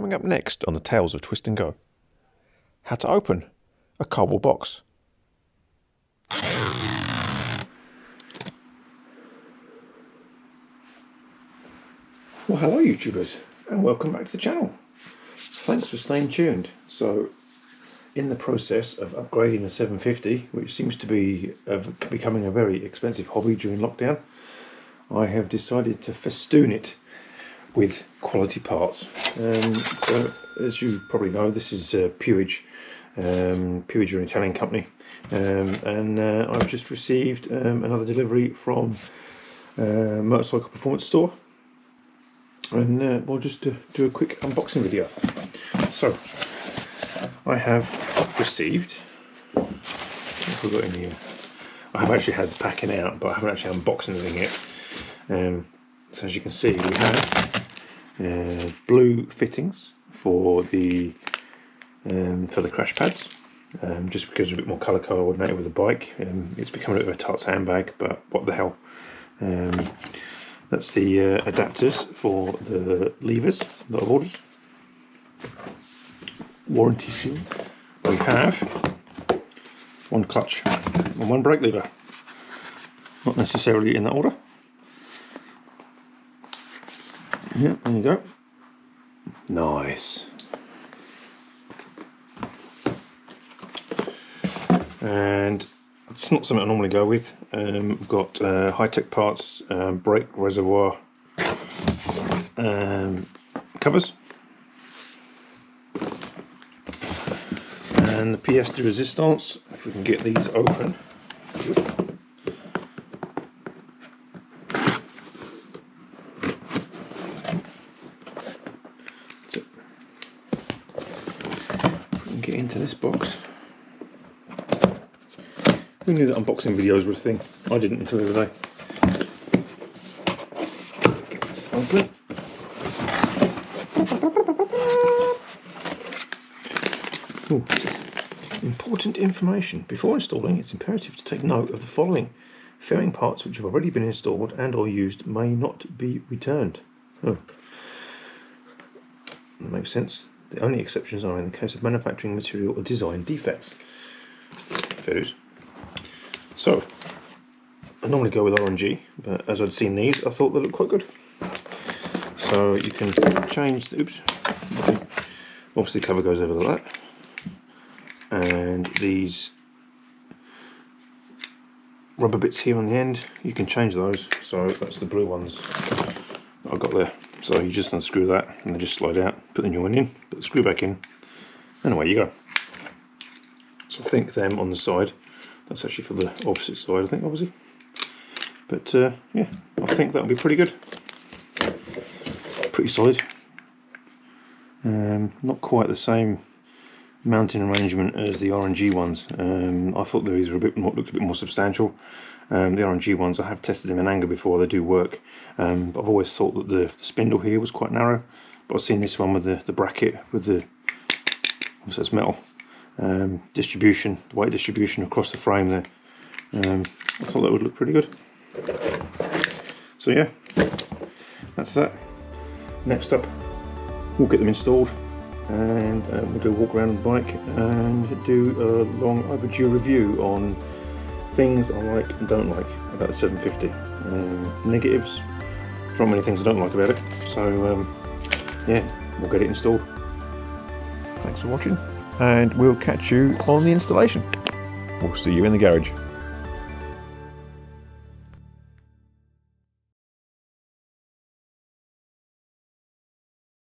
Coming up next on the Tales of Twist and Go, how to open a cardboard box. Well, hello YouTubers, and welcome back to the channel. Thanks for staying tuned. So, in the process of upgrading the 750, which seems to be becoming a very expensive hobby during lockdown, I have decided to festoon it with quality parts. So, as you probably know, this is Puig. Puig are an Italian company, and I've just received another delivery from Motorcycle Performance Store, and we'll just do a quick unboxing video. So, I have received, what have we got in here? I have actually had the packing out, but I haven't actually unboxed anything yet. So as you can see, we have blue fittings for the crash pads, just because they're a bit more colour coordinated with the bike. It's become a bit of a tart's handbag, but what the hell. That's the adapters for the levers that I've ordered. Warranty seal. We have one clutch and one brake lever. Not necessarily in that order. Yeah, there you go. Nice. And it's not something I normally go with. We've got high-tech parts, brake reservoir covers, and the pièce de résistance. If we can get these open. Get into this box. Who knew that unboxing videos were a thing? I didn't until the other day. Get this open. Ooh. Important information. Before installing, it's imperative to take note of the following. Fairing parts which have already been installed and or used may not be returned. Oh. That makes sense. The only exceptions are in the case of manufacturing material or design defects. Fair. So, I normally go with RNG, but as I'd seen these, I thought they looked quite good. So you can change the, obviously the cover goes over like that. And these rubber bits here on the end, you can change those. So that's the blue ones I've got there. So you just unscrew that and they just slide out, put the new one in, put the screw back in, and away you go. So I think them on the side, that's actually for the opposite side, I think, obviously. But yeah, I think that'll be pretty good. Pretty solid. Not quite the same mounting arrangement as the RNG ones. I thought these were looked a bit more substantial. The RNG ones, I have tested them in anger before, they do work. But I've always thought that the spindle here was quite narrow. But I've seen this one with the bracket, with the, obviously it's metal, distribution, weight distribution across the frame there. I thought that would look pretty good. So yeah, that's that. Next up, we'll get them installed, and we'll do a walk around the bike and do a long overdue review on things I like and don't like about the 750. Negatives, not many things I don't like about it. So yeah, we'll get it installed. Thanks for watching, and we'll catch you on the installation. We'll see you in the garage.